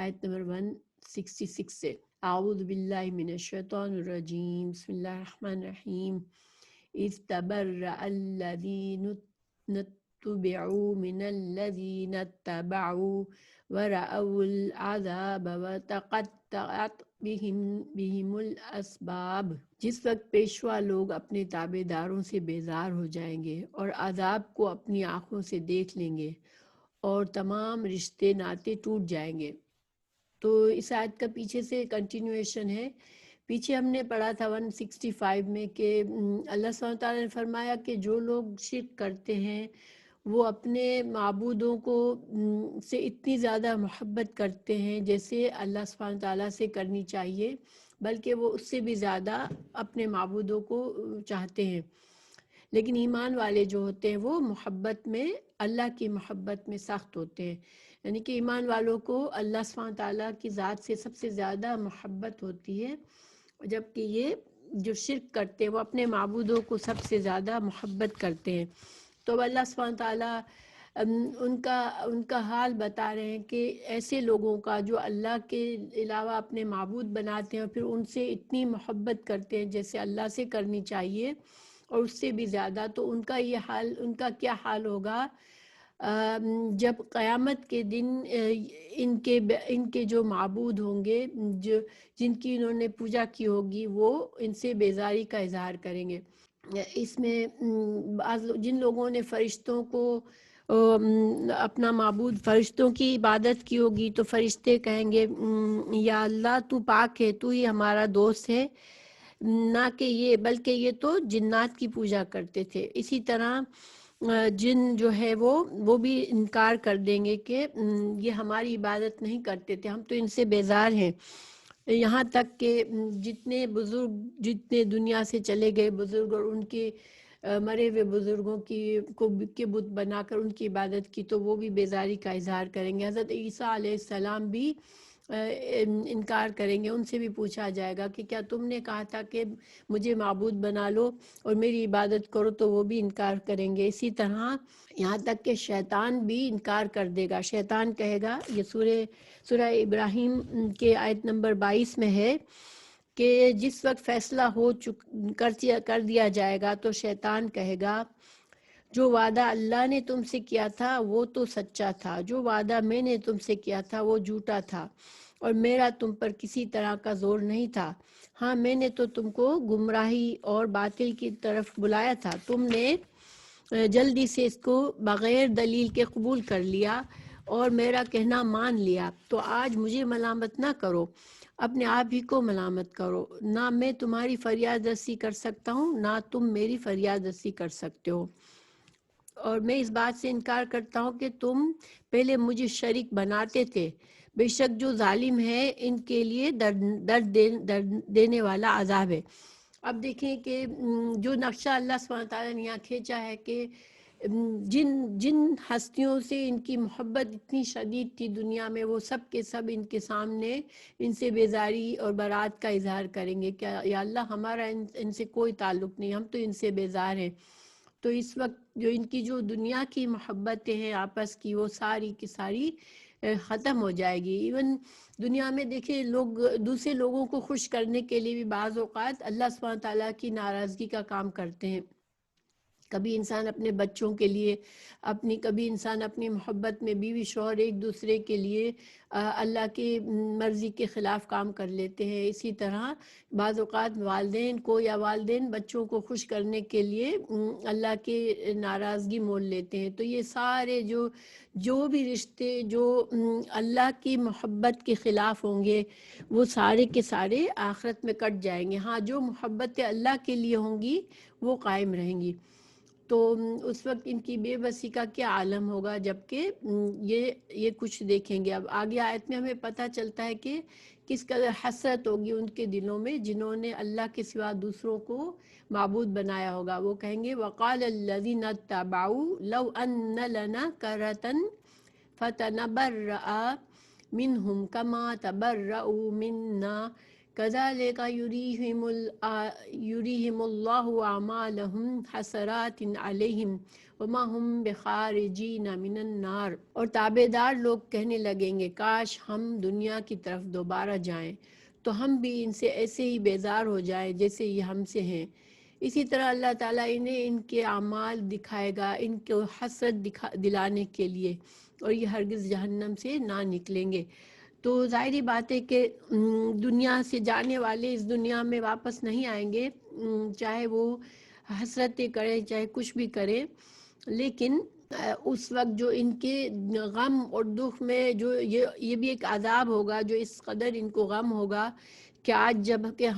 آیت نمبر 166 سے۔ اعوذ باللہ من الشیطان الرجیم، بسم اللہ الرحمن الرحیم۔ اذ تبرأ الذین اتبعوا من الذین اتبعوا ورأوا العذاب وتقطعت بهم الاسباب۔ جس وقت پیشوا لوگ اپنے تابع داروں سے بیزار ہو جائیں گے اور عذاب کو اپنی آنکھوں سے دیکھ لیں گے اور تمام رشتے ناطے ٹوٹ جائیں گے۔ تو اس آیت کا پیچھے سے کنٹینویشن ہے۔ پیچھے ہم نے پڑھا تھا 165 میں کہ اللہ سبحانہ تعالیٰ نے فرمایا کہ جو لوگ شرک کرتے ہیں وہ اپنے معبودوں کو سے اتنی زیادہ محبت کرتے ہیں جیسے اللہ سبحانہ تعالیٰ سے کرنی چاہیے، بلکہ وہ اس سے بھی زیادہ اپنے معبودوں کو چاہتے ہیں۔ لیکن ایمان والے جو ہوتے ہیں وہ محبت میں، اللہ کی محبت میں سخت ہوتے ہیں، یعنی کہ ایمان والوں کو اللہ سبحانہ تعالیٰ کی ذات سے سب سے زیادہ محبت ہوتی ہے، جبکہ یہ جو شرک کرتے ہیں وہ اپنے معبودوں کو سب سے زیادہ محبت کرتے ہیں۔ تو اللہ سبحانہ تعالیٰ ان کا حال بتا رہے ہیں کہ ایسے لوگوں کا جو اللہ کے علاوہ اپنے معبود بناتے ہیں اور پھر ان سے اتنی محبت کرتے ہیں جیسے اللہ سے کرنی چاہیے اور اس سے بھی زیادہ، تو ان کا یہ حال، ان کا کیا حال ہوگا جب قیامت کے دن ان کے جو معبود ہوں گے، جن کی انہوں نے پوجا کی ہوگی، وہ ان سے بیزاری کا اظہار کریں گے۔ اس میں جن لوگوں نے فرشتوں کو اپنا معبود، فرشتوں کی عبادت کی ہوگی، تو فرشتے کہیں گے یا اللہ تو پاک ہے، تو ہی ہمارا دوست ہے، نہ کہ یہ، بلکہ یہ تو جنات کی پوجا کرتے تھے۔ اسی طرح جن جو ہے وہ بھی انکار کر دیں گے کہ یہ ہماری عبادت نہیں کرتے تھے، ہم تو ان سے بیزار ہیں۔ یہاں تک کہ جتنے بزرگ، جتنے دنیا سے چلے گئے بزرگ اور ان کے مرے ہوئے بزرگوں کے بت بنا کر ان کی عبادت کی، تو وہ بھی بیزاری کا اظہار کریں گے۔ حضرت عیسیٰ علیہ السلام بھی انکار کریں گے، ان سے بھی پوچھا جائے گا کہ کیا تم نے کہا تھا کہ مجھے معبود بنا لو اور میری عبادت کرو، تو وہ بھی انکار کریں گے۔ اسی طرح یہاں تک کہ شیطان بھی انکار کر دے گا۔ شیطان کہے گا، یہ سورہ ابراہیم کے آیت نمبر 22 میں ہے کہ جس وقت فیصلہ کر دیا جائے گا تو شیطان کہے گا جو وعدہ اللہ نے تم سے کیا تھا وہ تو سچا تھا، جو وعدہ میں نے تم سے کیا تھا وہ جھوٹا تھا، اور میرا تم پر کسی طرح کا زور نہیں تھا۔ ہاں، میں نے تو تم کو گمراہی اور باطل کی طرف بلایا تھا، تم نے جلدی سے اس کو بغیر دلیل کے قبول کر لیا اور میرا کہنا مان لیا، تو آج مجھے ملامت نہ کرو، اپنے آپ ہی کو ملامت کرو۔ نہ میں تمہاری فریاد رسی کر سکتا ہوں، نہ تم میری فریاد رسی کر سکتے ہو، اور میں اس بات سے انکار کرتا ہوں کہ تم پہلے مجھے شریک بناتے تھے۔ بے شک جو ظالم ہے ان کے لیے درد دینے والا عذاب ہے۔ اب دیکھیں کہ جو نقشہ اللہ سبحانہ تعالیٰ نے یہاں کھینچا ہے کہ جن ہستیوں سے ان کی محبت اتنی شدید تھی دنیا میں، وہ سب کے سب ان کے سامنے ان سے بیزاری اور برات کا اظہار کریں گے کہ یا اللہ ہمارا ان سے کوئی تعلق نہیں، ہم تو ان سے بیزار ہیں۔ تو اس وقت جو ان کی جو دنیا کی محبتیں ہیں آپس کی، وہ ساری کی ساری ختم ہو جائے گی۔ ایون دنیا میں دیکھیں، لوگ دوسرے لوگوں کو خوش کرنے کے لیے بھی بعض اوقات اللہ سبحانہ تعالیٰ کی ناراضگی کا کام کرتے ہیں۔ کبھی انسان اپنے بچوں کے لیے، کبھی انسان اپنی محبت میں بیوی شوہر ایک دوسرے کے لیے اللہ کی مرضی کے خلاف کام کر لیتے ہیں۔ اسی طرح بعض اوقات والدین کو یا والدین بچوں کو خوش کرنے کے لیے اللہ کی ناراضگی مول لیتے ہیں۔ تو یہ سارے جو بھی رشتے جو اللہ کی محبت کے خلاف ہوں گے، وہ سارے کے سارے آخرت میں کٹ جائیں گے۔ ہاں، جو محبتیں اللہ کے لیے ہوں گی وہ قائم رہیں گی۔ تو اس وقت ان کی بے بسی کا کیا عالم ہوگا، جبکہ یہ کچھ دیکھیں گے۔ اب آگے آیت میں ہمیں پتہ چلتا ہے کہ کس قدر حسرت ہوگی ان کے دلوں میں جنہوں نے اللہ کے سوا دوسروں کو معبود بنایا ہوگا۔ وہ کہیں گے وَقَالَ الَّذِينَ اتَّبَعُوا لَوْ أَنَّ لَنَا كَرَّةً فَتَنَبَرَّأَ مِنْهُمْ كَمَا تَبَرَّؤُوا مِنَّا كذلك يريهم الله أعمالهم حسرات عليهم وما هم بخارجين من النار۔ اور تابع دار لوگ کہنے لگیں گے کاش ہم دنیا کی طرف دوبارہ جائیں تو ہم بھی ان سے ایسے ہی بیزار ہو جائیں جیسے یہ ہم سے ہیں۔ اسی طرح اللہ تعالیٰ انہیں ان کے اعمال دکھائے گا ان کو حسرت دلانے کے لیے، اور یہ ہرگز جہنم سے نہ نکلیں گے۔ تو ظاہری بات ہے کہ دنیا سے جانے والے اس دنیا میں واپس نہیں آئیں گے، چاہے وہ حسرتیں کریں چاہے کچھ بھی کریں، لیکن اس وقت جو ان کے غم اور دکھ میں جو یہ بھی ایک عذاب ہوگا، جو اس قدر ان کو غم ہوگا کہ آج جب کہ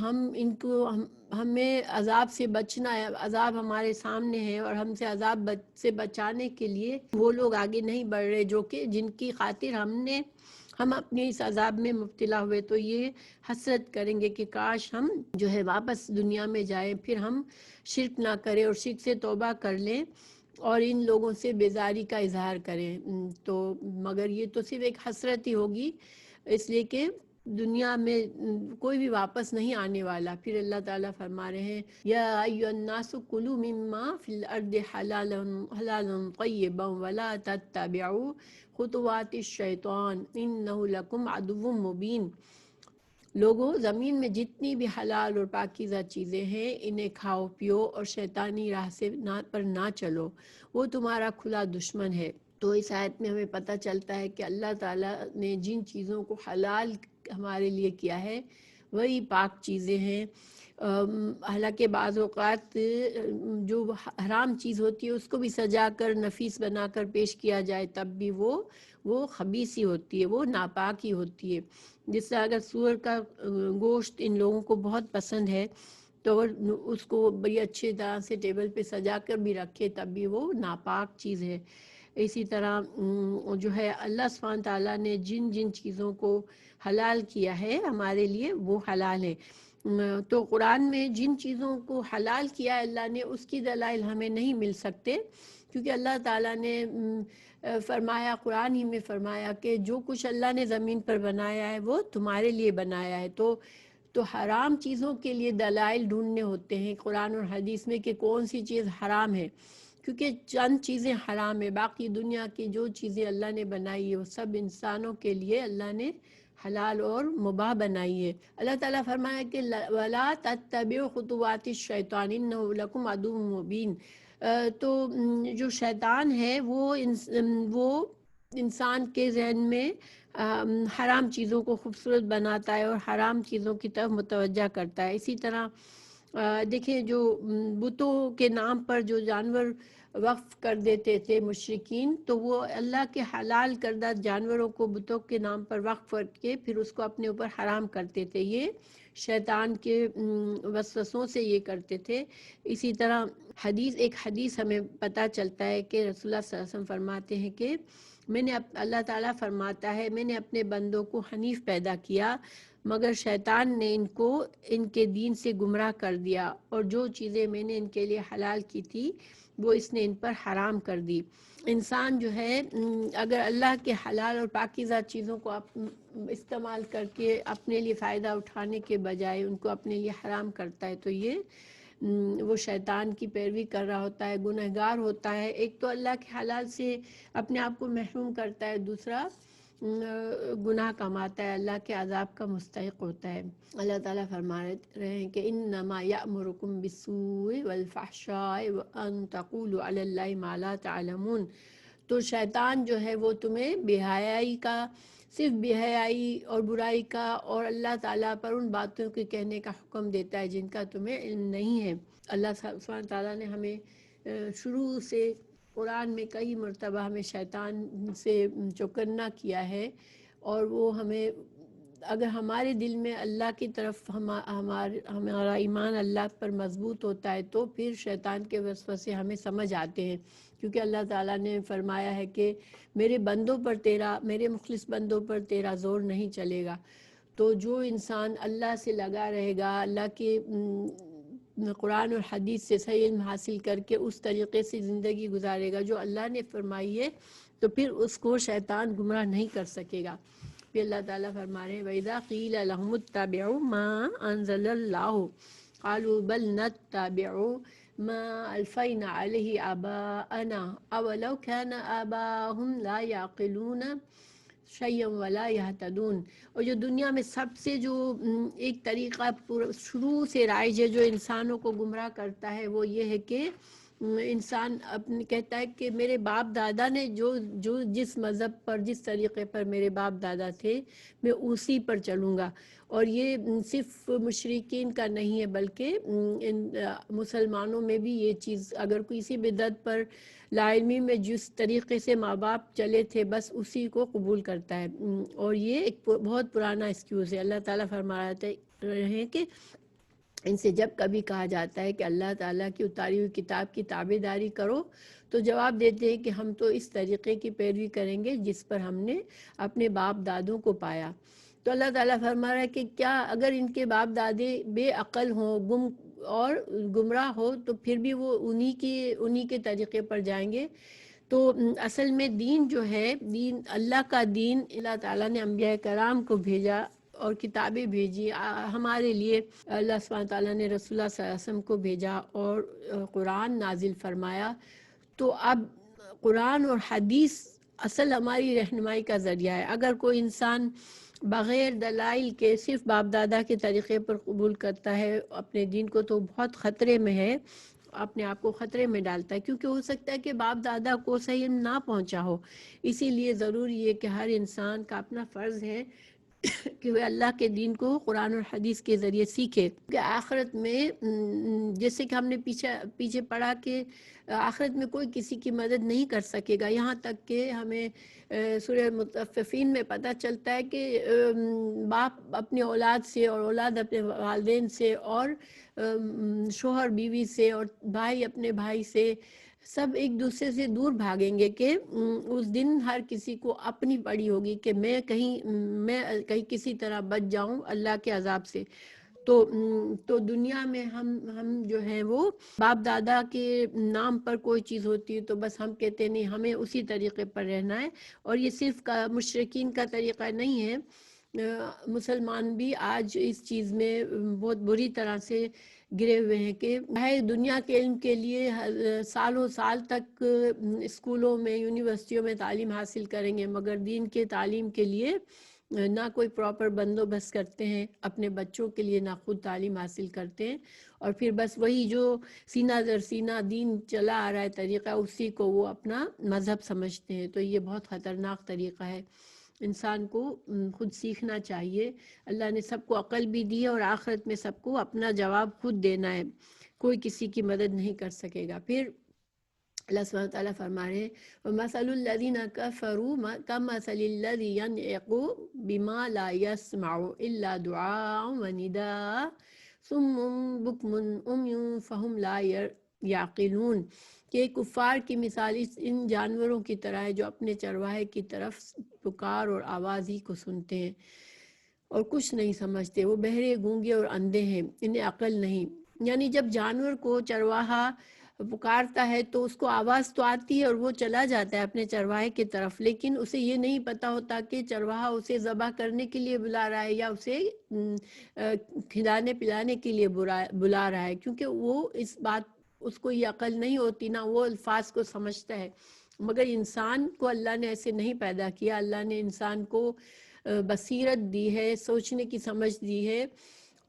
ہمیں عذاب سے بچنا ہے، عذاب ہمارے سامنے ہے اور ہم سے عذاب سے بچانے کے لیے وہ لوگ آگے نہیں بڑھ رہے جو کہ جن کی خاطر ہم اپنے اس عذاب میں مبتلا ہوئے، تو یہ حسرت کریں گے کہ کاش ہم جو ہے واپس دنیا میں جائیں، پھر ہم شرک نہ کریں اور شرک سے توبہ کر لیں اور ان لوگوں سے بیزاری کا اظہار کریں۔ تو مگر یہ تو صرف ایک حسرت ہی ہوگی، اس لیے کہ دنیا میں کوئی بھی واپس نہیں آنے والا۔ پھر اللہ تعالیٰ فرما رہے ہیں یا ایھا الناس کلوا مما فی الارض حلالا طیبا ولا تتبعوا خطوات الشیطان انہ لکم عدو مبین۔ لوگوں، زمین میں جتنی بھی حلال اور پاکیزہ چیزیں ہیں انہیں کھاؤ پیو اور شیطانی راہ سے پر نہ چلو، وہ تمہارا کھلا دشمن ہے۔ تو اس آیت میں ہمیں پتہ چلتا ہے کہ اللہ تعالیٰ نے جن چیزوں کو حلال ہمارے لیے کیا ہے وہی پاک چیزیں ہیں۔ حالانکہ بعض اوقات جو حرام چیز ہوتی ہے اس کو بھی سجا کر نفیس بنا کر پیش کیا جائے تب بھی وہ خبیث ہی ہوتی ہے، وہ ناپاک ہی ہوتی ہے۔ جس سے اگر سور کا گوشت ان لوگوں کو بہت پسند ہے تو اس کو بڑی اچھی طرح سے ٹیبل پہ سجا کر بھی رکھے تب بھی وہ ناپاک چیز ہے۔ اسی طرح جو ہے اللہ سبحانہ تعالیٰ نے جن جن چیزوں کو حلال کیا ہے ہمارے لیے وہ حلال ہے۔ تو قرآن میں جن چیزوں کو حلال کیا ہے اللہ نے اس کی دلائل ہمیں نہیں مل سکتے، کیونکہ اللہ تعالیٰ نے فرمایا، قرآن ہی میں فرمایا کہ جو کچھ اللہ نے زمین پر بنایا ہے وہ تمہارے لیے بنایا ہے۔ تو حرام چیزوں کے لیے دلائل ڈھونڈنے ہوتے ہیں قرآن اور حدیث میں کہ کون سی چیز حرام ہے، کیونکہ چند چیزیں حرام ہے، باقی دنیا کی جو چیزیں اللہ نے بنائی ہے وہ سب انسانوں کے لیے اللہ نے حلال اور مباح بنائی ہے۔ اللہ تعالیٰ فرمایا کہ وَلَا تَتَّبِعُوا خُطُوَاتِ الشَّيْطَانِ إِنَّهُ لَكُمْ عَدُوٌّ مُّبِينٌ۔ تو جو شیطان ہے وہ انسان کے ذہن میں حرام چیزوں کو خوبصورت بناتا ہے اور حرام چیزوں کی طرف متوجہ کرتا ہے۔ اسی طرح دیکھیں جو بتوں کے نام پر جو جانور وقف کر دیتے تھے مشرکین، تو وہ اللہ کے حلال کردہ جانوروں کو بتوں کے نام پر وقف کر کے پھر اس کو اپنے اوپر حرام کرتے تھے، یہ شیطان کے وسوسوں سے یہ کرتے تھے۔ اسی طرح ایک حدیث ہمیں پتہ چلتا ہے کہ رسول اللہ صلی اللہ علیہ وسلم فرماتے ہیں کہ اللہ تعالیٰ فرماتا ہے میں نے اپنے بندوں کو حنیف پیدا کیا مگر شیطان نے ان کو ان کے دین سے گمراہ کر دیا، اور جو چیزیں میں نے ان کے لیے حلال کی تھی وہ اس نے ان پر حرام کر دی۔ انسان جو ہے اگر اللہ کے حلال اور پاکیزہ چیزوں کو استعمال کر کے اپنے لیے فائدہ اٹھانے کے بجائے ان کو اپنے لیے حرام کرتا ہے تو یہ وہ شیطان کی پیروی کر رہا ہوتا ہے، گنہگار ہوتا ہے۔ ایک تو اللہ کے حلال سے اپنے آپ کو محروم کرتا ہے، دوسرا گناہ کماتا ہے، اللہ کے عذاب کا مستحق ہوتا ہے۔ اللہ تعالیٰ فرما رہے ہیں کہ انما یأمرکم بالسوء والفحشاء وان تقولوا علی اللہ ما لا تعلمون۔ تو شیطان جو ہے وہ تمہیں بے حیائی کا، صرف بے حیائی اور برائی کا اور اللہ تعالیٰ پر ان باتوں کے کہنے کا حکم دیتا ہے جن کا تمہیں علم نہیں ہے۔ اللہ سبحانہ تعالیٰ نے ہمیں شروع سے قرآن میں کئی مرتبہ ہمیں شیطان سے چوکنا کیا ہے، اور وہ ہمیں اگر ہمارے دل میں اللہ کی طرف ہمارا ایمان اللہ پر مضبوط ہوتا ہے تو پھر شیطان کے وسوسے ہمیں سمجھ آتے ہیں، کیونکہ اللہ تعالیٰ نے فرمایا ہے کہ میرے مخلص بندوں پر تیرا زور نہیں چلے گا۔ تو جو انسان اللہ سے لگا رہے گا، اللہ کے قرآن اور حدیث سے صحیح علم حاصل کر کے اس طریقے سے زندگی گزارے گا جو اللہ نے فرمائی ہے، تو پھر اس کو شیطان گمراہ نہیں کر سکے گا۔ پھر اللہ تعالیٰ فرما رہے ہیں وَإِذَا قِيلَ لَهُمُ اتَّبِعُوا مَا أَنزَلَ اللَّهُ قَالُوا بَلْ نَتَّبِعُ مَا أَلْفَيْنَا عَلَيْهِ آبَاءَنَا أَوَلَوْ كَانَ آبَاؤُهُمْ لَا يَعْقِلُونَ شیئا ولا یہتدون۔ اور جو دنیا میں سب سے جو ایک طریقہ شروع سے رائج ہے جو انسانوں کو گمراہ کرتا ہے وہ یہ ہے کہ انسان اپنے کہتا ہے کہ میرے باپ دادا نے جو جس مذہب پر جس طریقے پر میرے باپ دادا تھے میں اسی پر چلوں گا۔ اور یہ صرف مشرکین کا نہیں ہے بلکہ مسلمانوں میں بھی یہ چیز، اگر کوئی کسی بدعت پر لا علمی میں جس طریقے سے ماں باپ چلے تھے بس اسی کو قبول کرتا ہے، اور یہ ایک بہت پرانا ایکسکیوز ہے۔ اللہ تعالیٰ فرما رہے ہیں کہ ان سے جب کبھی کہا جاتا ہے کہ اللہ تعالیٰ کی اتاری ہوئی کتاب کی تابع داری کرو تو جواب دیتے ہیں کہ ہم تو اس طریقے کی پیروی کریں گے جس پر ہم نے اپنے باپ دادوں کو پایا۔ تو اللہ تعالیٰ فرما رہا ہے کہ کیا اگر ان کے باپ دادے بے عقل ہوں، اور گمراہ ہو تو پھر بھی وہ انہی کے طریقے پر جائیں گے؟ تو اصل میں دین جو ہے، دین اللہ کا دین، اللہ تعالیٰ نے انبیاء کرام کو بھیجا اور کتابیں بھیجی ہمارے لیے، اللہ سبحانہ تعالیٰ نے رسول اللہ صلی اللہ علیہ وسلم کو بھیجا اور قرآن نازل فرمایا۔ تو اب قرآن اور حدیث اصل ہماری رہنمائی کا ذریعہ ہے۔ اگر کوئی انسان بغیر دلائل کے صرف باپ دادا کے طریقے پر قبول کرتا ہے اپنے دین کو تو بہت خطرے میں ہے، اپنے آپ کو خطرے میں ڈالتا ہے، کیونکہ ہو سکتا ہے کہ باپ دادا کو صحیح نہ پہنچا ہو۔ اسی لیے ضروری ہے کہ ہر انسان کا اپنا فرض ہے کہ وہ اللہ کے دین کو قرآن اور حدیث کے ذریعے سیکھے، کہ آخرت میں جیسے کہ ہم نے پیچھے پڑھا کہ آخرت میں کوئی کسی کی مدد نہیں کر سکے گا، یہاں تک کہ ہمیں سورہ مطففین میں پتہ چلتا ہے کہ باپ اپنے اولاد سے اور اولاد اپنے والدین سے اور شوہر بیوی سے اور بھائی اپنے بھائی سے سب ایک دوسرے سے دور بھاگیں گے، کہ اس دن ہر کسی کو اپنی پڑی ہوگی کہ میں کہیں کسی طرح بچ جاؤں اللہ کے عذاب سے۔ تو دنیا میں ہم جو ہیں وہ باپ دادا کے نام پر کوئی چیز ہوتی ہے تو بس ہم کہتے نہیں ہمیں اسی طریقے پر رہنا ہے، اور یہ صرف مشرکین کا طریقہ نہیں ہے، مسلمان بھی آج اس چیز میں بہت بری طرح سے گرے ہوئے ہیں کہ دنیا کے علم کے لیے سالوں سال تک اسکولوں میں یونیورسٹیوں میں تعلیم حاصل کریں گے، مگر دین کے تعلیم کے لیے نہ کوئی پراپر بندوبست کرتے ہیں اپنے بچوں کے لیے، نہ خود تعلیم حاصل کرتے ہیں، اور پھر بس وہی جو سینہ در سینہ دین چلا آ رہا ہے طریقہ اسی کو وہ اپنا مذہب سمجھتے ہیں۔ تو یہ بہت خطرناک طریقہ ہے، انسان کو خود سیکھنا چاہیے۔ اللہ نے سب کو عقل بھی دی ہے اور آخرت میں سب کو اپنا جواب خود دینا ہے، کوئی کسی کی مدد نہیں کر سکے گا۔ پھر اللہ سبحانہ وتعالیٰ فرما رہے ہیں وَمَثَلُ الَّذِينَ كَفَرُوا كَمَثَلِ الَّذِي يَنْعِقُ بِمَا لَا يَسْمَعُ إِلَّا دُعَاءً وَنِدَاءً صُمٌّ بُكْمٌ عُمْيٌ فَهُمْ لَا يَعْقِلُونَ، کہ کفار کی مثال ان جانوروں کی طرح ہے جو اپنے چرواہے کی طرف پکار اور آواز ہی کو سنتے ہیں اور کچھ نہیں سمجھتے، وہ بہرے گونگے اور اندھے ہیں، انہیں عقل نہیں۔ یعنی جب جانور کو چرواہا پکارتا ہے تو اس کو آواز تو آتی ہے اور وہ چلا جاتا ہے اپنے چرواہے کی طرف، لیکن اسے یہ نہیں پتا ہوتا کہ چرواہا اسے ذبح کرنے کے لیے بلا رہا ہے یا اسے کھلانے پلانے کے لیے بلا رہا ہے، کیونکہ وہ اس کو یہ عقل نہیں ہوتی، نہ وہ الفاظ کو سمجھتا ہے۔ مگر انسان کو اللہ نے ایسے نہیں پیدا کیا، اللہ نے انسان کو بصیرت دی ہے، سوچنے کی سمجھ دی ہے،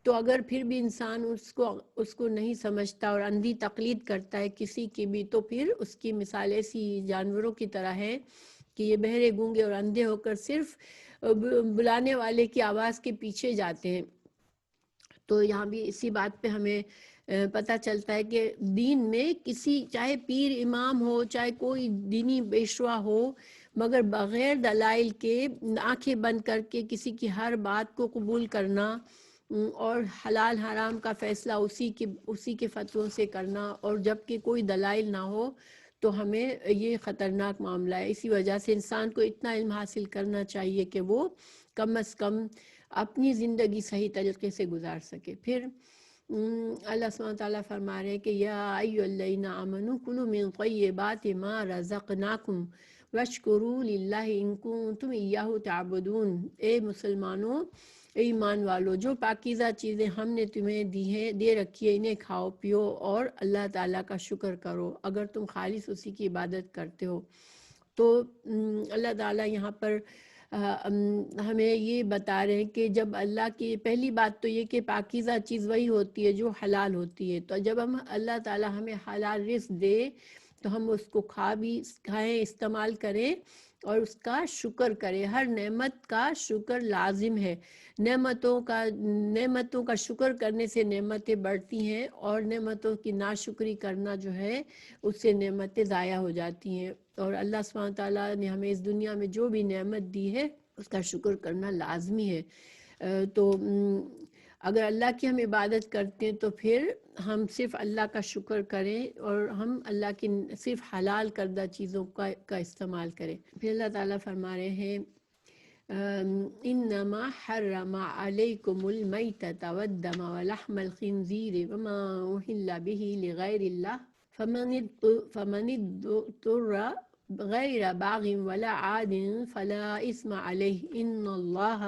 تو اگر پھر بھی انسان اس کو نہیں سمجھتا اور اندھی تقلید کرتا ہے کسی کی بھی، تو پھر اس کی مثال ایسی جانوروں کی طرح ہے کہ یہ بہرے گونگے اور اندھے ہو کر صرف بلانے والے کی آواز کے پیچھے جاتے ہیں۔ تو یہاں بھی اسی بات پہ ہمیں پتہ چلتا ہے کہ دین میں چاہے پیر امام ہو، چاہے کوئی دینی پیشوا ہو، مگر بغیر دلائل کے آنکھیں بند کر کے کسی کی ہر بات کو قبول کرنا اور حلال حرام کا فیصلہ اسی کے فتووں سے کرنا، اور جب کہ کوئی دلائل نہ ہو تو ہمیں یہ خطرناک معاملہ ہے۔ اسی وجہ سے انسان کو اتنا علم حاصل کرنا چاہیے کہ وہ کم از کم اپنی زندگی صحیح طریقے سے گزار سکے۔ پھر اللہ سبحانہ وتعالیٰ فرما رہے ہیں کہ یا ایھا الذین آمنوا کلوا من طیبات ما رزقناکم وَاشْكُرُوا لِلَّهِ إِن كُنتُمْ إِيَّاهُ تَعْبُدُونَ، اے مسلمانوں، اے ایمان والو، جو پاکیزہ چیزیں ہم نے تمہیں دی ہیں، دے رکھی ہے، انہیں کھاؤ پیو اور اللہ تعالیٰ کا شکر کرو اگر تم خالص اسی کی عبادت کرتے ہو۔ تو اللہ تعالیٰ یہاں پر ہمیں یہ بتا رہے ہیں کہ جب اللہ کی پہلی بات تو یہ کہ پاکیزہ چیز وہی ہوتی ہے جو حلال ہوتی ہے، تو جب اللہ تعالیٰ ہمیں حلال رزق دے تو ہم اس کو کھائیں، استعمال کریں اور اس کا شکر کریں۔ ہر نعمت کا شکر لازم ہے۔ نعمتوں کا شکر کرنے سے نعمتیں بڑھتی ہیں، اور نعمتوں کی ناشکری کرنا جو ہے اس سے نعمتیں ضائع ہو جاتی ہیں۔ اور اللہ سبحانہ تعالیٰ نے ہمیں اس دنیا میں جو بھی نعمت دی ہے اس کا شکر کرنا لازمی ہے۔ تو اگر اللہ کی ہم عبادت کرتے ہیں تو پھر ہم صرف اللہ کا شکر کریں اور ہم اللہ کی صرف حلال کردہ چیزوں کا استعمال کریں۔ پھر اللہ تعالیٰ فرما رہے ہیں انما حرم علیکم المیتۃ والدم ولحم الخنزیر وما اہل به لغیر اللہ فمن اضطر غیر باغ ولا عاد فلا اثم علیہ ان اللہ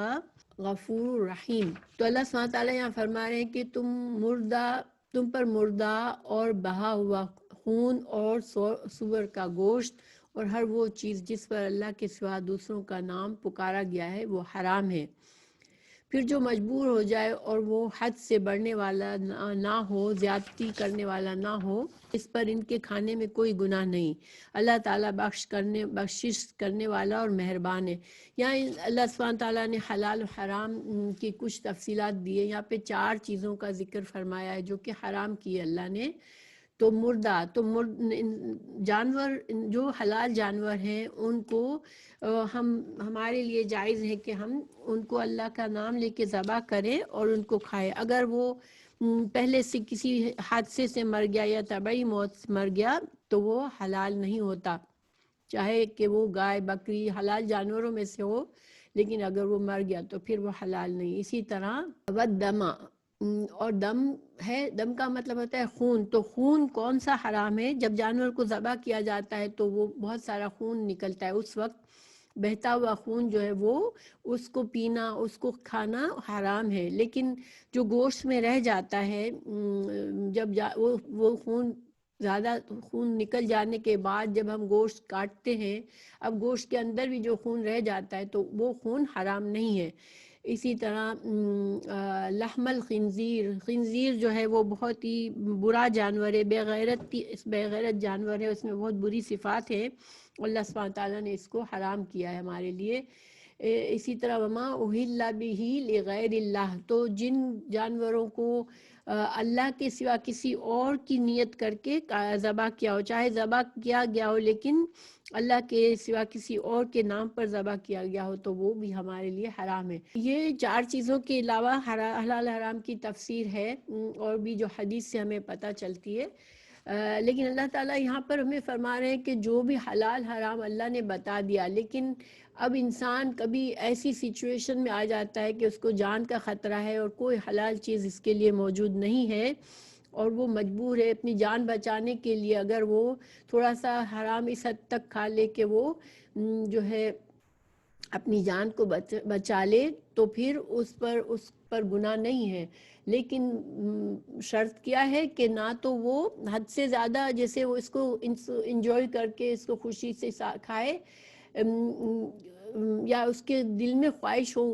غفور رحیم۔ تو اللہ سبحانہ تعالیٰ یہاں فرما رہے ہیں کہ تم پر مردہ اور بہا ہوا خون اور سور کا گوشت اور ہر وہ چیز جس پر اللہ کے سوا دوسروں کا نام پکارا گیا ہے وہ حرام ہے۔ پھر جو مجبور ہو جائے اور وہ حد سے بڑھنے والا نہ ہو، زیادتی کرنے والا نہ ہو، اس پر ان کے کھانے میں کوئی گناہ نہیں۔ اللہ تعالیٰ بخشش کرنے والا اور مہربان ہے۔ یہاں اللہ سبحانہ تعالیٰ نے حلال و حرام کی کچھ تفصیلات دی ہے۔ یہاں پہ 4 چیزوں کا ذکر فرمایا ہے جو کہ حرام کی ہے اللہ نے۔ تو مردہ، تو جانور جو حلال جانور ہیں ان کو ہمارے لیے جائز ہے کہ ہم ان کو اللہ کا نام لے کے ذبح کریں اور ان کو کھائیں۔ اگر وہ پہلے سے کسی حادثے سے مر گیا یا طبعی موت سے مر گیا تو وہ حلال نہیں ہوتا، چاہے کہ وہ گائے بکری حلال جانوروں میں سے ہو، لیکن اگر وہ مر گیا تو پھر وہ حلال نہیں۔ اسی طرح والدم، اور دم ہے، دم کا مطلب ہوتا ہے خون۔ تو خون کون سا حرام ہے؟ جب جانور کو ذبح کیا جاتا ہے تو وہ بہت سارا خون نکلتا ہے، اس وقت بہتا ہوا خون جو ہے وہ اس کو پینا، اس کو کھانا حرام ہے۔ لیکن جو گوشت میں رہ جاتا ہے، جب وہ خون زیادہ خون نکل جانے کے بعد جب ہم گوشت کاٹتے ہیں، اب گوشت کے اندر بھی جو خون رہ جاتا ہے تو وہ خون حرام نہیں ہے۔ اسی طرح لحم الخنزیر، خنزیر جو ہے وہ بہت ہی برا جانور ہے، بے غیرت جانور ہے، اس میں بہت بری صفات ہیں، اللہ سبحانہ تعالیٰ نے اس کو حرام کیا ہے ہمارے لیے۔ اسی طرح وما اہل بہ لغیر اللہ، تو جن جانوروں کو اللہ کے سوا کسی اور کی نیت کر کے ذبح کیا ہو، چاہے ذبح کیا گیا ہو لیکن اللہ کے سوا کسی اور کے نام پر ذبح کیا گیا ہو تو وہ بھی ہمارے لیے حرام ہے۔ یہ 4 چیزوں کے علاوہ حلال حرام کی تفسیر ہے اور بھی جو حدیث سے ہمیں پتہ چلتی ہے، لیکن اللہ تعالیٰ یہاں پر ہمیں فرما رہے ہیں کہ جو بھی حلال حرام اللہ نے بتا دیا، لیکن اب انسان کبھی ایسی سچویشن میں آ جاتا ہے کہ اس کو جان کا خطرہ ہے اور کوئی حلال چیز اس کے لیے موجود نہیں ہے اور وہ مجبور ہے اپنی جان بچانے کے لیے، اگر وہ تھوڑا سا حرام اس حد تک کھا لے کہ وہ جو ہے اپنی جان کو بچا لے تو پھر اس پر گناہ نہیں ہے۔ لیکن شرط کیا ہے کہ نہ تو وہ حد سے زیادہ جیسے وہ اس کو انجوائے کر کے اس کو خوشی سے کھائے، یا اس کے دل میں خواہش ہو،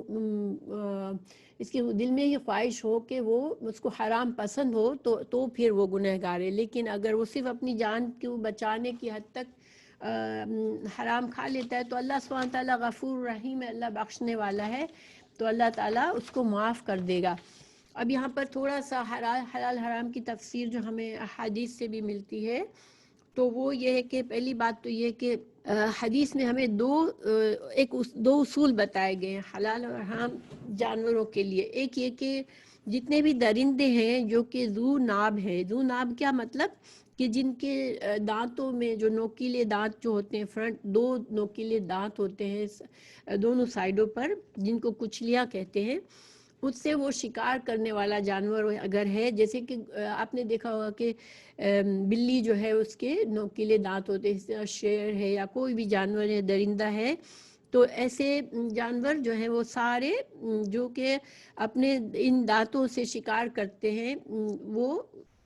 اس کے دل میں یہ خواہش ہو کہ وہ اس کو حرام پسند ہو تو پھر وہ گنہگار ہے۔ لیکن اگر وہ صرف اپنی جان کو بچانے کی حد تک حرام کھا لیتا ہے تو اللہ سبحانہ تعالیٰ غفور رحیم ہے، اللہ بخشنے والا ہے، تو اللہ تعالیٰ اس کو معاف کر دے گا۔ اب یہاں پر تھوڑا سا حلال حرام کی تفسیر جو ہمیں حدیث سے بھی ملتی ہے تو وہ یہ ہے کہ پہلی بات تو یہ کہ حدیث میں ہمیں دو اصول بتائے گئے ہیں حلال اور حرام جانوروں کے لیے۔ ایک یہ کہ جتنے بھی درندے ہیں جو کہ ذو ناب ہیں، ذو ناب کیا مطلب کہ جن کے دانتوں میں جو نوکیلے دانت جو ہوتے ہیں، فرنٹ 2 نوکیلے دانت ہوتے ہیں دونوں سائڈوں پر، جن کو کچلیاں کہتے ہیں، اس سے وہ شکار کرنے والا جانور اگر ہے، جیسے کہ آپ نے دیکھا ہوگا کہ بلی جو ہے اس کے نوکیلے دانت ہوتے ہیں، اس طرح شیر ہے یا کوئی بھی جانور ہے، درندہ ہے، تو ایسے جانور جو ہیں وہ سارے جو کہ اپنے ان دانتوں سے شکار کرتے ہیں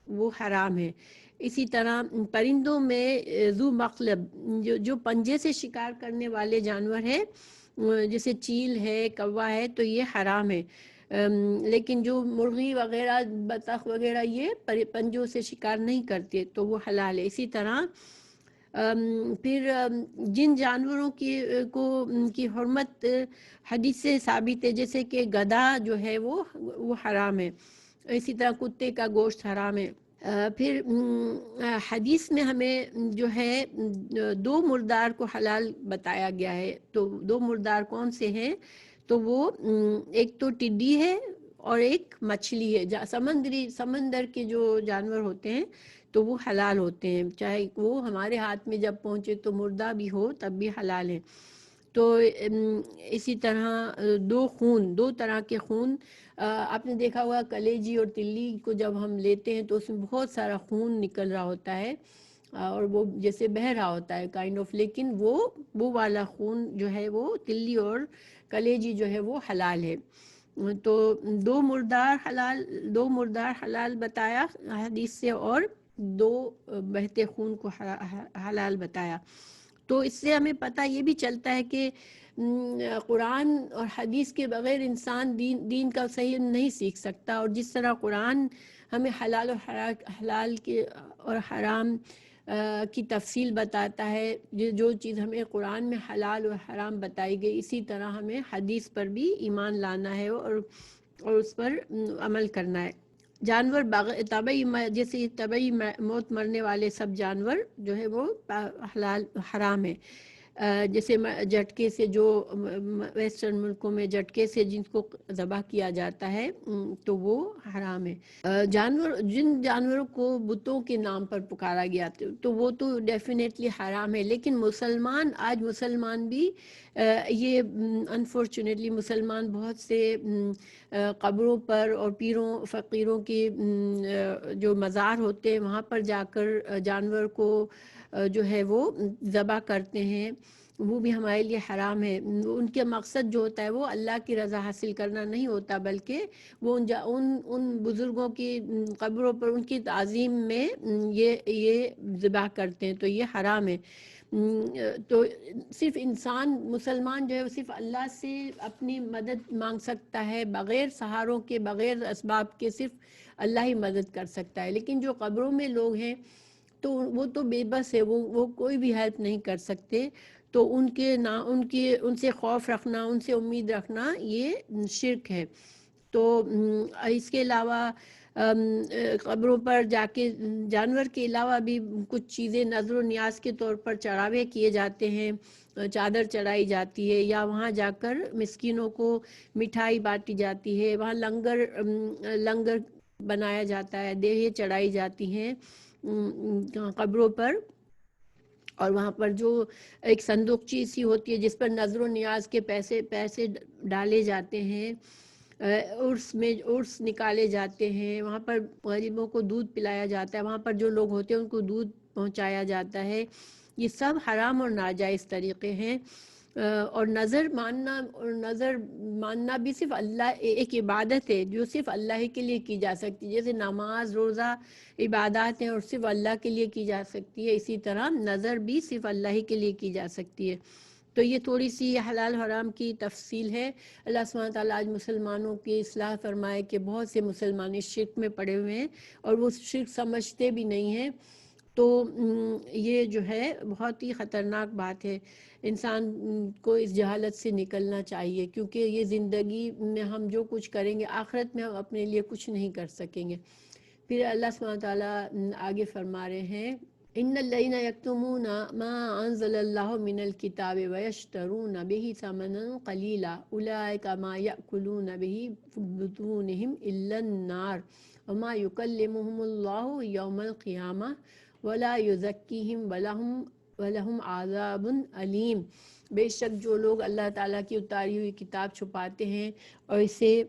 وہ حرام ہے۔ اسی طرح پرندوں میں ذو مخلب جو پنجے سے شکار کرنے والے جانور ہیں، جیسے چیل ہے، کوا ہے، تو یہ حرام ہے۔ لیکن جو مرغی وغیرہ، بطخ وغیرہ یہ پنجوں سے شکار نہیں کرتے تو وہ حلال ہے۔ اسی طرح پھر جن جانوروں کی حرمت حدیث سے ثابت ہے، جیسے کہ گدھا جو ہے وہ حرام ہے، اسی طرح کتے کا گوشت حرام ہے۔ پھر حدیث میں ہمیں جو ہے دو مردار کو حلال بتایا گیا ہے، تو دو مردار کون سے ہیں؟ تو وہ ایک تو ٹڈی ہے اور ایک مچھلی ہے۔ سمندر کے جو جانور ہوتے ہیں تو وہ حلال ہوتے ہیں، چاہے وہ ہمارے ہاتھ میں جب پہنچے تو مردہ بھی ہو تب بھی حلال ہے۔ تو اسی طرح دو طرح کے خون، آپ نے دیکھا ہوا کلیجی اور تلی کو جب ہم لیتے ہیں تو اس میں بہت سارا خون نکل رہا ہوتا ہے اور وہ جیسے بہہ رہا ہوتا ہے کائنڈ آف، لیکن وہ والا خون جو ہے وہ تلی اور کلیجی جو ہے وہ حلال ہے۔ تو دو مردار حلال بتایا حدیث سے، اور دو بہتے خون کو حلال بتایا۔ تو اس سے ہمیں پتہ یہ بھی چلتا ہے کہ قرآن اور حدیث کے بغیر انسان دین کا صحیح نہیں سیکھ سکتا، اور جس طرح قرآن ہمیں حلال کے اور حرام کی تفصیل بتاتا ہے، جو چیز ہمیں قرآن میں حلال اور حرام بتائی گئی، اسی طرح ہمیں حدیث پر بھی ایمان لانا ہے اور اس پر عمل کرنا ہے۔ جانور جیسے طبعی موت مرنے والے سب جانور جو ہے وہ حرام ہے۔ جیسے جھٹکے سے، جو ویسٹرن ملکوں میں جھٹکے سے جن کو ذبح کیا جاتا ہے تو وہ حرام ہے۔ جن جانوروں کو بتوں کے نام پر پکارا گیا تو وہ تو ڈیفینیٹلی حرام ہے، لیکن آج مسلمان بھی یہ انفارچونیٹلی مسلمان بہت سے قبروں پر اور پیروں فقیروں کی جو مزار ہوتے ہیں وہاں پر جا کر جانور کو جو ہے وہ ذبح کرتے ہیں، وہ بھی ہمارے لیے حرام ہے۔ ان کے مقصد جو ہوتا ہے وہ اللہ کی رضا حاصل کرنا نہیں ہوتا، بلکہ وہ ان بزرگوں کی قبروں پر ان کی تعظیم میں یہ ذبح کرتے ہیں، تو یہ حرام ہے۔ تو صرف مسلمان جو ہے وہ صرف اللہ سے اپنی مدد مانگ سکتا ہے، بغیر سہاروں کے، بغیر اسباب کے، صرف اللہ ہی مدد کر سکتا ہے۔ لیکن جو قبروں میں لوگ ہیں تو وہ تو بے بس ہے، وہ کوئی بھی ہیلپ نہیں کر سکتے، تو ان سے خوف رکھنا، ان سے امید رکھنا یہ شرک ہے۔ تو اس کے علاوہ قبروں پر جا کے جانور کے علاوہ بھی کچھ چیزیں نظر و نیاز کے طور پر چڑھاوے کیے جاتے ہیں، چادر چڑھائی جاتی ہے، یا وہاں جا کر مسکینوں کو مٹھائی بانٹی جاتی ہے، وہاں لنگر بنایا جاتا ہے، دیہیں چڑھائی جاتی ہیں قبروں پر، اور وہاں پر جو ایک صندوقچی سی ہوتی ہے جس پر نظر و نیاز کے پیسے ڈالے جاتے ہیں، عرس نکالے جاتے ہیں، وہاں پر غریبوں کو دودھ پلایا جاتا ہے، وہاں پر جو لوگ ہوتے ہیں ان کو دودھ پہنچایا جاتا ہے، یہ سب حرام اور ناجائز طریقے ہیں۔ اور نظر ماننا بھی صرف اللہ، ایک عبادت ہے جو صرف اللہ ہی کے لیے کی جا سکتی ہے، جیسے نماز روزہ عبادات ہیں اور صرف اللہ کے لیے کی جا سکتی ہے، اسی طرح نظر بھی صرف اللہ ہی کے لیے کی جا سکتی ہے۔ تو یہ تھوڑی سی حلال حرام کی تفصیل ہے۔ اللہ سبحانہ تعالیٰ آج مسلمانوں کی اصلاح فرمائے کہ بہت سے مسلمان اس شرک میں پڑے ہوئے ہیں اور وہ شرک سمجھتے بھی نہیں ہیں، تو یہ جو ہے بہت ہی خطرناک بات ہے۔ انسان کو اس جہالت سے نکلنا چاہیے، کیونکہ یہ زندگی میں ہم جو کچھ کریں گے آخرت میں ہم اپنے لیے کچھ نہیں کر سکیں گے۔ پھر اللہ سبحانہ تعالیٰ آگے فرما رہے ہیں، ان الذین یکتمون ما انزل اللہ من الکتاب ویشترون بہ ثمنا قلیلا اولئک ما یأکلون بہ بطونہم الا النار وما یکلمہم اللہ یوم القیامہ ولا یزکیہم ولہم عذاب علیم۔ بے شک جو لوگ اللہ تعالیٰ کی اتاری ہوئی کتاب چھپاتے ہیں اور اسے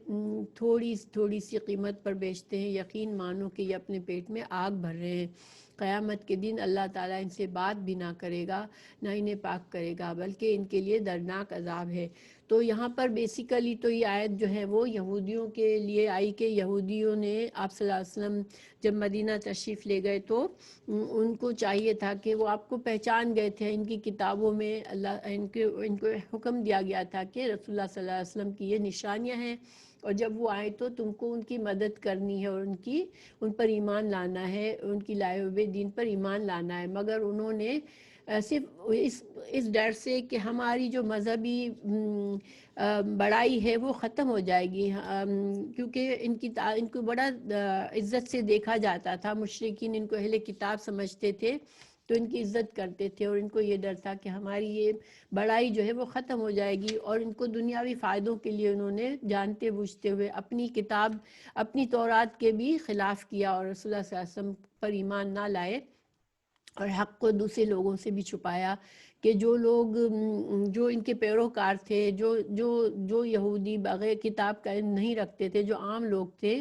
تھوڑی سی قیمت پر بیچتے ہیں، یقین مانو کہ یہ اپنے پیٹ میں آگ بھر رہے ہیں۔ قیامت کے دن اللہ تعالیٰ ان سے بات بھی نہ کرے گا، نہ انہیں پاک کرے گا، بلکہ ان کے لیے دردناک عذاب ہے۔ تو یہاں پر بیسیکلی تو یہ آیت جو ہے وہ یہودیوں کے لیے آئی کہ یہودیوں نے آپ صلی اللہ علیہ وسلم جب مدینہ تشریف لے گئے تو ان کو چاہیے تھا کہ وہ آپ کو پہچان گئے تھے، ان کی کتابوں میں ان کو حکم دیا گیا تھا کہ رسول اللہ صلی اللہ علیہ وسلم کی یہ نشانیاں ہیں، اور جب وہ آئیں تو تم کو ان کی مدد کرنی ہے اور ان پر ایمان لانا ہے، ان کی لائے ہوئے دین پر ایمان لانا ہے۔ مگر انہوں نے صرف اس ڈر سے کہ ہماری جو مذہبی بڑائی ہے وہ ختم ہو جائے گی، کیونکہ ان کو بڑا عزت سے دیکھا جاتا تھا، مشرکین ان کو اہل کتاب سمجھتے تھے تو ان کی عزت کرتے تھے، اور ان کو یہ ڈر تھا کہ ہماری یہ بڑائی جو ہے وہ ختم ہو جائے گی، اور ان کو دنیاوی فائدوں کے لیے انہوں نے جانتے بوجھتے ہوئے اپنی کتاب، اپنی تورات کے بھی خلاف کیا اور رسول اللہ صلی اللہ علیہ وسلم پر ایمان نہ لائے، اور حق کو دوسرے لوگوں سے بھی چھپایا کہ جو لوگ جو ان کے پیروکار تھے، جو یہودی بغیر کتاب کا علم نہیں رکھتے تھے، جو عام لوگ تھے،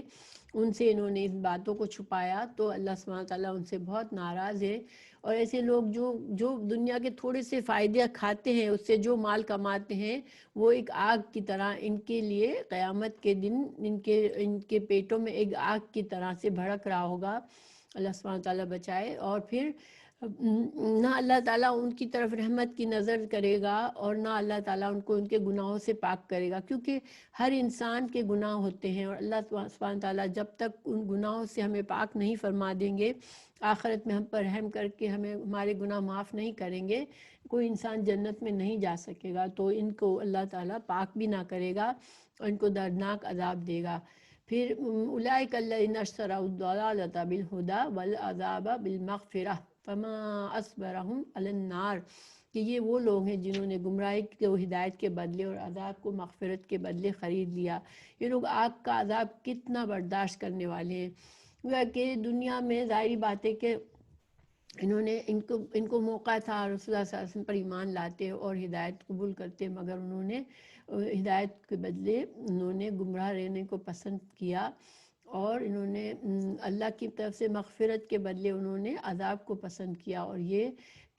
ان سے انہوں نے ان باتوں کو چھپایا، تو اللہ سبحانہ وتعالیٰ ان سے بہت ناراض ہے۔ اور ایسے لوگ جو دنیا کے تھوڑے سے فائدے کھاتے ہیں، اس سے جو مال کماتے ہیں، وہ ایک آگ کی طرح ان کے لیے قیامت کے دن ان کے پیٹوں میں ایک آگ کی طرح سے بھڑک رہا ہوگا۔ اللہ سبحانہ وتعالیٰ بچائے۔ اور پھر نہ اللہ تعالیٰ ان کی طرف رحمت کی نظر کرے گا، اور نہ اللہ تعالیٰ ان کو ان کے گناہوں سے پاک کرے گا، کیونکہ ہر انسان کے گناہ ہوتے ہیں، اور اللہ سبحانہ وتعالیٰ جب تک ان گناہوں سے ہمیں پاک نہیں فرما دیں گے، آخرت میں ہم پر رحم کر کے ہمارے گناہ معاف نہیں کریں گے، کوئی انسان جنت میں نہیں جا سکے گا۔ تو ان کو اللہ تعالیٰ پاک بھی نہ کرے گا اور ان کو دردناک عذاب دے گا۔ پھر اولئک الذین اشتروا الضلالۃ بالہدی والعذاب بالمغفرہ فما اصبرهم علی النار، کہ یہ وہ لوگ ہیں جنہوں نے گمراہی کو ہدایت کے بدلے اور عذاب کو مغفرت کے بدلے خرید لیا۔ یہ لوگ آگ کا عذاب کتنا برداشت کرنے والے ہیں۔ وہ کہ دنیا میں ظاہری بات ہے کہ انہوں نے ان کو موقع تھا رسول اللہ صلی اللہ علیہ وسلم پر ایمان لاتے اور ہدایت قبول کرتے، مگر انہوں نے ہدایت کے بدلے انہوں نے گمراہ رہنے کو پسند کیا، اور انہوں نے اللہ کی طرف سے مغفرت کے بدلے انہوں نے عذاب کو پسند کیا، اور یہ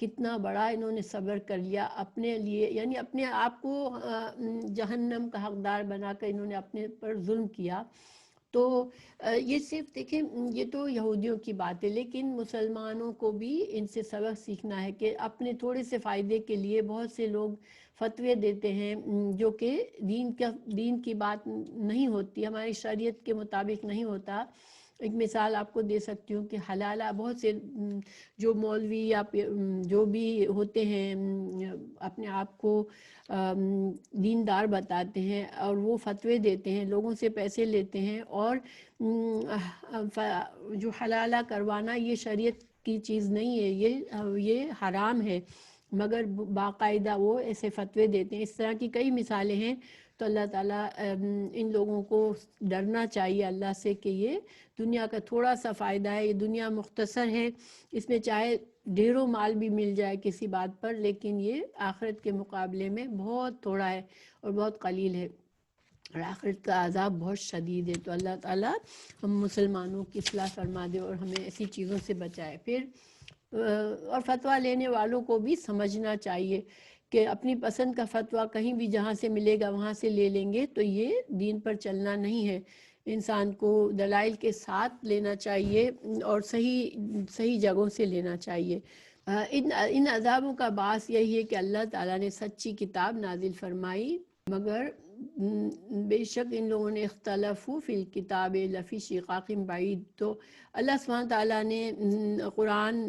کتنا بڑا انہوں نے صبر کر لیا اپنے لیے، یعنی اپنے آپ کو جہنم کا حقدار بنا کر انہوں نے اپنے پر ظلم کیا۔ تو یہ صرف دیکھیں یہ تو یہودیوں کی بات ہے، لیکن مسلمانوں کو بھی ان سے سبق سیکھنا ہے کہ اپنے تھوڑے سے فائدے کے لیے بہت سے لوگ فتوے دیتے ہیں جو کہ دین کی بات نہیں ہوتی، ہماری شریعت کے مطابق نہیں ہوتا۔ ایک مثال آپ کو دے سکتی ہوں کہ حلالہ بہت سے جو مولوی یا جو بھی ہوتے ہیں اپنے آپ کو دیندار بتاتے ہیں، اور وہ فتوے دیتے ہیں، لوگوں سے پیسے لیتے ہیں، اور جو حلالہ کروانا یہ شریعت کی چیز نہیں ہے، یہ حرام ہے، مگر باقاعدہ وہ ایسے فتوے دیتے ہیں۔ اس طرح کی کئی مثالیں ہیں۔ تو اللہ تعالیٰ ان لوگوں کو ڈرنا چاہیے اللہ سے کہ یہ دنیا کا تھوڑا سا فائدہ ہے، یہ دنیا مختصر ہے، اس میں چاہے ڈھیروں مال بھی مل جائے کسی بات پر، لیکن یہ آخرت کے مقابلے میں بہت تھوڑا ہے اور بہت قلیل ہے، اور آخرت کا عذاب بہت شدید ہے۔ تو اللہ تعالیٰ ہم مسلمانوں کی اصلاح فرما دے اور ہمیں ایسی چیزوں سے بچائے۔ پھر اور فتویٰ لینے والوں کو بھی سمجھنا چاہیے کہ اپنی پسند کا فتویٰ کہیں بھی جہاں سے ملے گا وہاں سے لے لیں گے تو یہ دین پر چلنا نہیں ہے۔ انسان کو دلائل کے ساتھ لینا چاہیے اور صحیح جگہوں سے لینا چاہیے۔ ان عذابوں کا باعث یہی ہے کہ اللہ تعالیٰ نے سچی کتاب نازل فرمائی، مگر بے شک ان لوگوں نے اختلافو فی الکتاب لفی شقاق بعید۔ تو اللہ سبحانہ تعالیٰ نے قرآن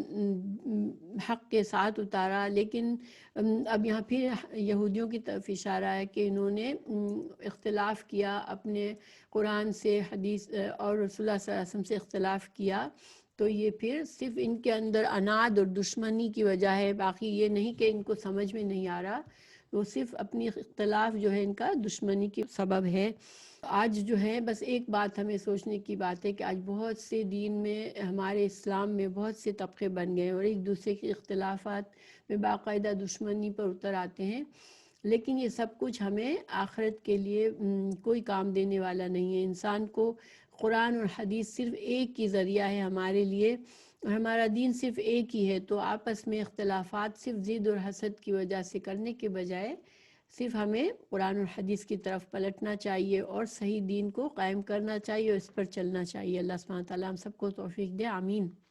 حق کے ساتھ اتارا، لیکن اب یہاں پھر یہودیوں کی طرف اشارہ ہے کہ انہوں نے اختلاف کیا اپنے قرآن سے، حدیث اور رسول اللہ صلی اللہ علیہ وسلم سے اختلاف کیا، تو یہ پھر صرف ان کے اندر عناد اور دشمنی کی وجہ ہے، باقی یہ نہیں کہ ان کو سمجھ میں نہیں آ رہا۔ وہ صرف اپنی اختلاف جو ہے ان کا دشمنی کی سبب ہے۔ آج جو ہے بس ایک بات ہمیں سوچنے کی بات ہے کہ آج بہت سے دین میں ہمارے اسلام میں بہت سے طبقے بن گئے ہیں اور ایک دوسرے کے اختلافات میں باقاعدہ دشمنی پر اتر آتے ہیں، لیکن یہ سب کچھ ہمیں آخرت کے لیے کوئی کام دینے والا نہیں ہے۔ انسان کو قرآن اور حدیث صرف ایک ہی ذریعہ ہے ہمارے لیے، اور ہمارا دین صرف ایک ہی ہے، تو آپس میں اختلافات صرف ضد اور حسد کی وجہ سے کرنے کے بجائے صرف ہمیں قرآن اور حدیث کی طرف پلٹنا چاہیے اور صحیح دین کو قائم کرنا چاہیے اور اس پر چلنا چاہیے۔ اللہ سبحانہ تعالیٰ ہم سب کو توفیق دے، آمین۔